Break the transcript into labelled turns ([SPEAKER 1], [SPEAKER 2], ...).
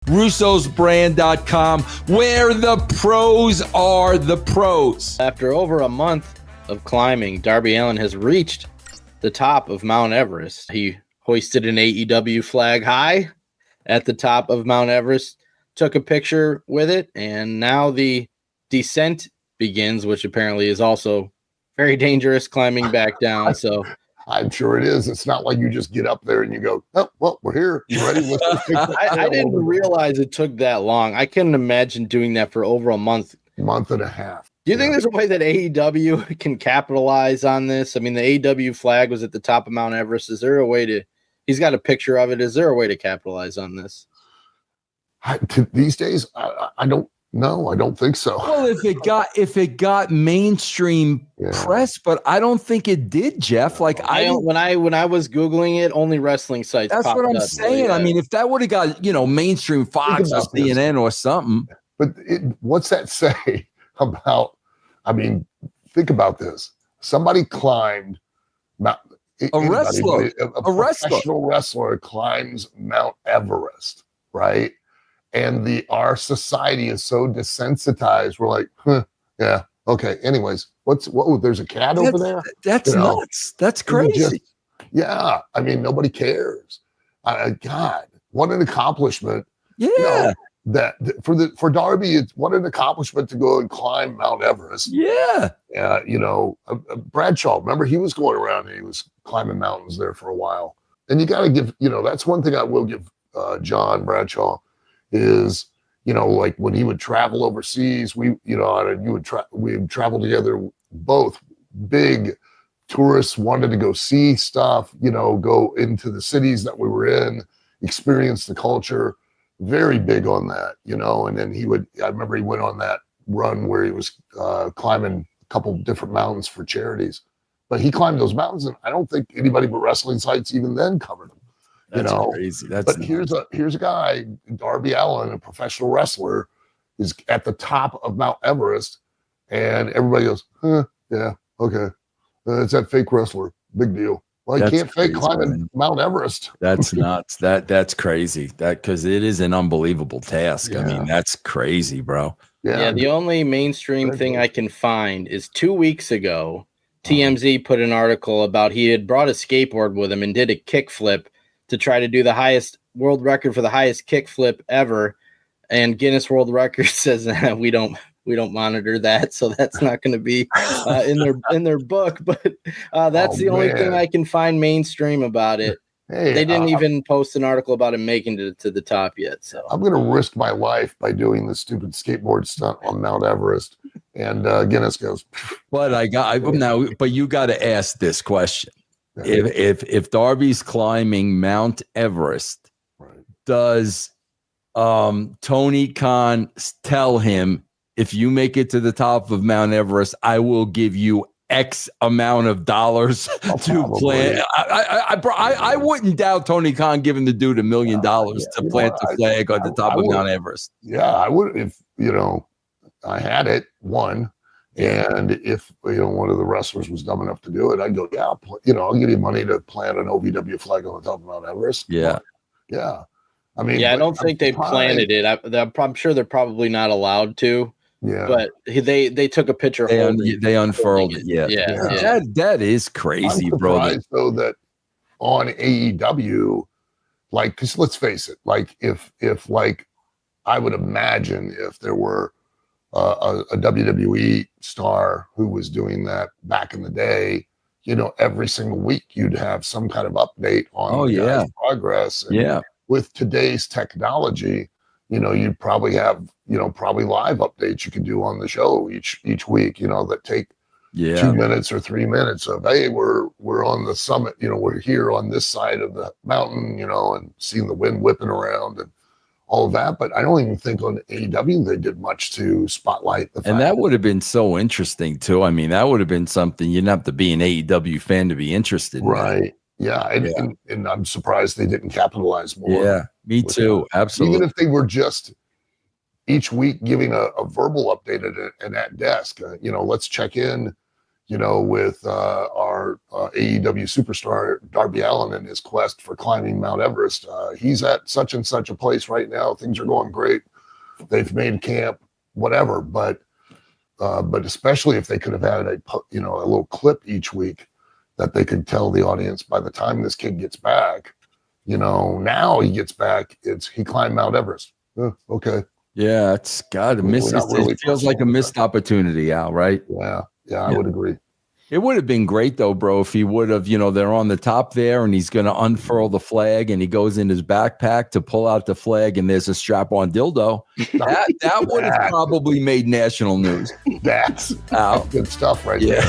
[SPEAKER 1] russosbrand.com, where the pros are the pros.
[SPEAKER 2] After over a month of climbing, Darby Allin has reached the top of Mount Everest. He hoisted an AEW flag high at the top of Mount Everest, took a picture with it, and now the descent begins, which apparently is also very dangerous, climbing back down. So
[SPEAKER 3] I'm sure it is. It's not like you just get up there and you go, oh, well, we're here. You ready?
[SPEAKER 2] I didn't realize it took that long. I couldn't imagine doing that for over a month.
[SPEAKER 3] Month and a half.
[SPEAKER 2] Do you think there's a way that AEW can capitalize on this? I mean, the AEW flag was at the top of Mount Everest. Is there a way to, he's got a picture of it. Is there a way to capitalize on this?
[SPEAKER 3] These days, I don't know. I don't think so.
[SPEAKER 1] Well, if it got mainstream press, but I don't think it did, Jeff. Like when I was Googling it, only wrestling sites. That's what I'm saying. Yeah. I mean, if that would have got, mainstream Fox or CNN or something.
[SPEAKER 3] But what's that say about, I mean, think about this. Somebody climbed a professional wrestler climbs Mount Everest, right? And our society is so desensitized. We're like, yeah, okay. Anyways, there's a cat over there?
[SPEAKER 1] That's nuts. That's crazy.
[SPEAKER 3] Yeah. I mean, nobody cares. God, what an accomplishment.
[SPEAKER 1] Yeah.
[SPEAKER 3] That for Darby, it's what an accomplishment to go and climb Mount Everest.
[SPEAKER 1] Yeah.
[SPEAKER 3] Bradshaw, remember, he was going around and he was climbing mountains there for a while. And you got to give, that's one thing I will give John Bradshaw is, like when he would travel overseas, we would travel together, both big tourists wanted to go see stuff, go into the cities that we were in, experience the culture. Very big on that, and then I remember he went on that run where he was climbing a couple different mountains for charities, but he climbed those mountains and I don't think anybody but wrestling sites even then covered them.
[SPEAKER 1] That's crazy.
[SPEAKER 3] Here's a guy, Darby Allin, a professional wrestler, is at the top of Mount Everest, and everybody goes, yeah, okay, it's that fake wrestler, big deal. Well, you can't fake climbing Mount Everest.
[SPEAKER 1] That's nuts. That's crazy. Because it is an unbelievable task. Yeah. I mean, that's crazy, bro.
[SPEAKER 2] Yeah. The only mainstream thing I can find is 2 weeks ago, TMZ put an article about he had brought a skateboard with him and did a kickflip to try to do the highest world record for the highest kickflip ever. And Guinness World Records says we don't monitor that, so that's not going to be in their book. But that's the only thing I can find mainstream about it. Hey, they didn't even post an article about him making it to the top yet. So
[SPEAKER 3] I'm going to risk my life by doing this stupid skateboard stunt on Mount Everest. And Guinness goes.
[SPEAKER 1] But but you got to ask this question: if Darby's climbing Mount Everest, does Tony Khan tell him, if you make it to the top of Mount Everest, I will give you X amount of dollars to plant? I wouldn't doubt Tony Khan giving the dude $1 million to plant the flag on the top of Mount Everest.
[SPEAKER 3] Yeah, I would, if I had it, and if one of the wrestlers was dumb enough to do it, I'd go, I'll give you money to plant an OVW flag on the top of Mount Everest.
[SPEAKER 1] Yeah.
[SPEAKER 3] I mean,
[SPEAKER 2] I don't think they planted it. I'm sure they're probably not allowed to.
[SPEAKER 3] Yeah,
[SPEAKER 2] but they took a picture.
[SPEAKER 1] They unfurled it. Yeah. That is crazy, bro. I'm surprised,
[SPEAKER 3] though, that on AEW, because let's face it, if I would imagine if there were a WWE star who was doing that back in the day, every single week you'd have some kind of update on guy's progress. And with today's technology, you'd probably have, probably live updates you could do on the show each week, that take 2 minutes or 3 minutes of, hey, we're on the summit, we're here on this side of the mountain, and seeing the wind whipping around and all of that. But I don't even think on AEW they did much to spotlight the fact.
[SPEAKER 1] And that would have been so interesting too. I mean, that would have been something you didn't have to be an AEW fan to be interested in.
[SPEAKER 3] Right. Yeah. And I'm surprised they didn't capitalize more.
[SPEAKER 1] Yeah, me too. Absolutely.
[SPEAKER 3] Even if they were just each week giving a verbal update at that desk, let's check in, with our AEW superstar Darby Allin and his quest for climbing Mount Everest. He's at such and such a place right now. Things are going great. They've made camp, whatever. But especially if they could have had a little clip each week that they could tell the audience by the time this kid gets back, now he gets back, he climbed Mount Everest. Okay.
[SPEAKER 1] Yeah, it's got to miss. It feels like a missed opportunity, Al, right?
[SPEAKER 3] Yeah, I would agree.
[SPEAKER 1] It would have been great, though, bro, if he would have, they're on the top there and he's going to unfurl the flag and he goes in his backpack to pull out the flag and there's a strap-on dildo. That would have probably made national news.
[SPEAKER 3] That's good stuff right there.